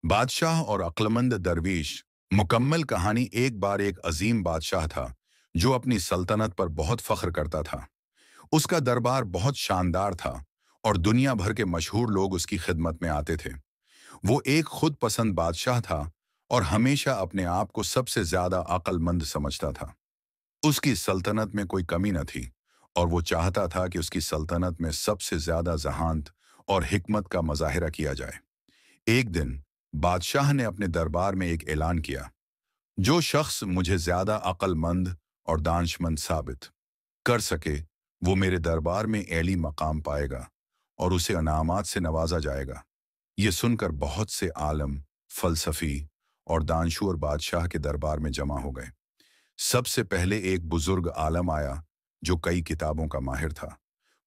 बादशाह और अक्लमंद दरवेश। मुकम्मल कहानी। एक बार एक अजीम बादशाह था जो अपनी सल्तनत पर बहुत फख्र करता था। उसका दरबार बहुत शानदार था और दुनिया भर के मशहूर लोग उसकी खिदमत में आते थे। वो एक खुद पसंद बादशाह था और हमेशा अपने आप को सबसे ज्यादा अक्लमंद समझता था। उसकी सल्तनत में कोई कमी न थी और वो चाहता था कि उसकी सल्तनत में सबसे ज्यादा जहानत और हिकमत का मुजाहिरा किया जाए। एक दिन बादशाह ने अपने दरबार में एक ऐलान किया, जो शख्स मुझे ज्यादा अक्लमंद और दानशमंद साबित कर सके वो मेरे दरबार में एली मकाम पाएगा और उसे अनामात से नवाजा जाएगा। ये सुनकर बहुत से आलम, फलसफी और दानशूर बादशाह के दरबार में जमा हो गए। सबसे पहले एक बुजुर्ग आलम आया जो कई किताबों का माहिर था।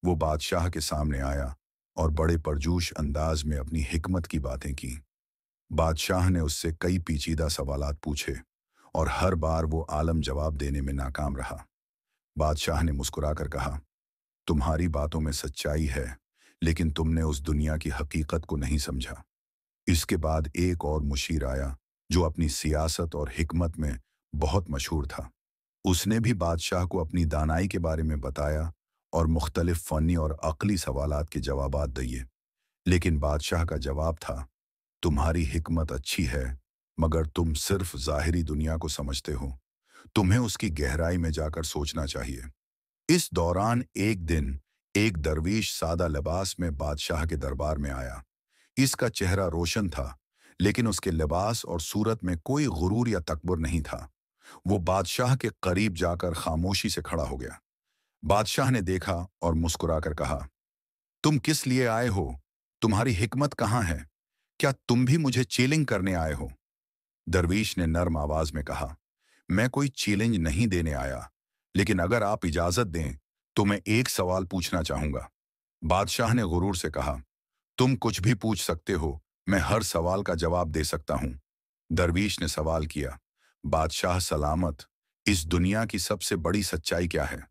वो बादशाह के सामने आया और बड़े परजोश अंदाज में अपनी हिकमत की बातें की। बादशाह ने उससे कई पेचीदा सवालात पूछे और हर बार वो आलम जवाब देने में नाकाम रहा। बादशाह ने मुस्कुराकर कहा, तुम्हारी बातों में सच्चाई है, लेकिन तुमने उस दुनिया की हकीकत को नहीं समझा। इसके बाद एक और मुशीर आया जो अपनी सियासत और हिकमत में बहुत मशहूर था। उसने भी बादशाह को अपनी दानाई के बारे में बताया और मुख्तलिफ फ़नी और अक़ली सवालात के जवाबात दिए। लेकिन बादशाह का जवाब था, तुम्हारी हिकमत अच्छी है, मगर तुम सिर्फ ज़ाहिरी दुनिया को समझते हो। तुम्हें उसकी गहराई में जाकर सोचना चाहिए। इस दौरान एक दिन एक दरवीश सादा लिबास में बादशाह के दरबार में आया। इसका चेहरा रोशन था, लेकिन उसके लिबास और सूरत में कोई गुरूर या तकबर नहीं था। वो बादशाह के करीब जाकर खामोशी से खड़ा हो गया। बादशाह ने देखा और मुस्कुराकर कहा, तुम किस लिए आए हो? तुम्हारी हिकमत कहाँ है? क्या तुम भी मुझे चैलेंज करने आए हो? दरवीश ने नर्म आवाज में कहा, मैं कोई चैलेंज नहीं देने आया, लेकिन अगर आप इजाजत दें तो मैं एक सवाल पूछना चाहूंगा। बादशाह ने गुरूर से कहा, तुम कुछ भी पूछ सकते हो, मैं हर सवाल का जवाब दे सकता हूं। दरवीश ने सवाल किया, बादशाह सलामत, इस दुनिया की सबसे बड़ी सच्चाई क्या है?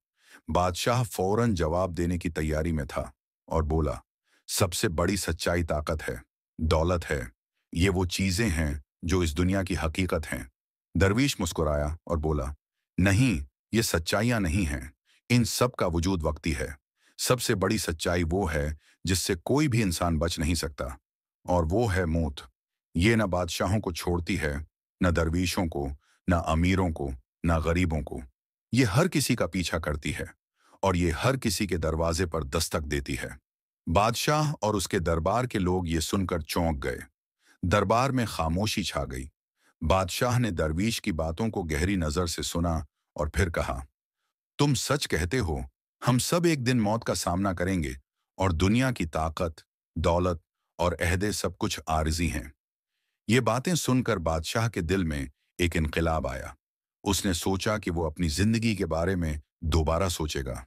बादशाह फौरन जवाब देने की तैयारी में था और बोला, सबसे बड़ी सच्चाई ताकत है, दौलत है। ये वो चीजें हैं जो इस दुनिया की हकीकत हैं। दरवीश मुस्कुराया और बोला, नहीं, ये सच्चाइयां नहीं हैं। इन सब का वजूद वक्ती है। सबसे बड़ी सच्चाई वो है जिससे कोई भी इंसान बच नहीं सकता, और वो है मौत। ये न बादशाहों को छोड़ती है, न दरवीशों को, न अमीरों को, न गरीबों को। ये हर किसी का पीछा करती है और ये हर किसी के दरवाजे पर दस्तक देती है। बादशाह और उसके दरबार के लोग ये सुनकर चौंक गए। दरबार में खामोशी छा गई। बादशाह ने दरवीश की बातों को गहरी नजर से सुना और फिर कहा, तुम सच कहते हो, हम सब एक दिन मौत का सामना करेंगे और दुनिया की ताकत, दौलत और अहदे सब कुछ आरजी हैं। ये बातें सुनकर बादशाह के दिल में एक इनकलाब आया। उसने सोचा कि वो अपनी जिंदगी के बारे में दोबारा सोचेगा।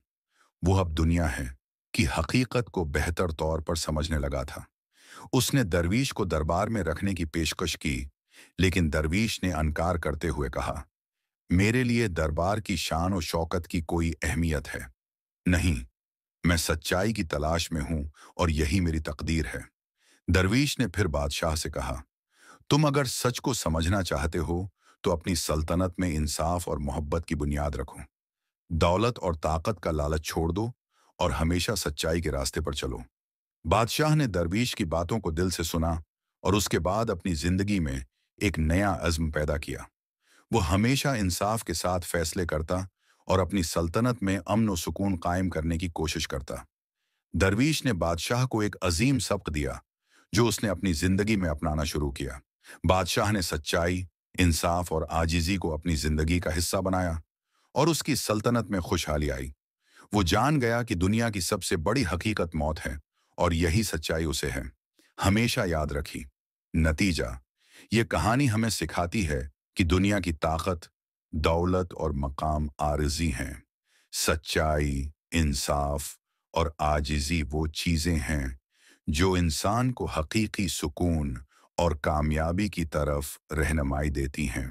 वो अब दुनिया है कि हकीकत को बेहतर तौर पर समझने लगा था। उसने दरवीश को दरबार में रखने की पेशकश की, लेकिन दरवीश ने अनकार करते हुए कहा, मेरे लिए दरबार की शान और शौकत की कोई अहमियत है नहीं। मैं सच्चाई की तलाश में हूं और यही मेरी तकदीर है। दरवीश ने फिर बादशाह से कहा, तुम अगर सच को समझना चाहते हो तो अपनी सल्तनत में इंसाफ और मोहब्बत की बुनियाद रखो। दौलत और ताकत का लालच छोड़ दो और हमेशा सच्चाई के रास्ते पर चलो। बादशाह ने दरवीश की बातों को दिल से सुना और उसके बाद अपनी जिंदगी में एक नया अज़्म पैदा किया। वो हमेशा इंसाफ के साथ फैसले करता और अपनी सल्तनत में अमन और सुकून कायम करने की कोशिश करता। दरवीश ने बादशाह को एक अजीम सबक दिया जो उसने अपनी जिंदगी में अपनाना शुरू किया। बादशाह ने सच्चाई, इंसाफ और आजिजी को अपनी जिंदगी का हिस्सा बनाया और उसकी सल्तनत में खुशहाली आई। वो जान गया कि दुनिया की सबसे बड़ी हकीकत मौत है और यही सच्चाई उसे है। हमेशा याद रखी। नतीजा, ये कहानी हमें सिखाती है कि दुनिया की ताकत, दौलत और मकाम आरजी हैं। सच्चाई, इंसाफ और आजिजी वो चीजें हैं जो इंसान को हकीकी सुकून और कामयाबी की तरफ रहनुमाई देती हैं।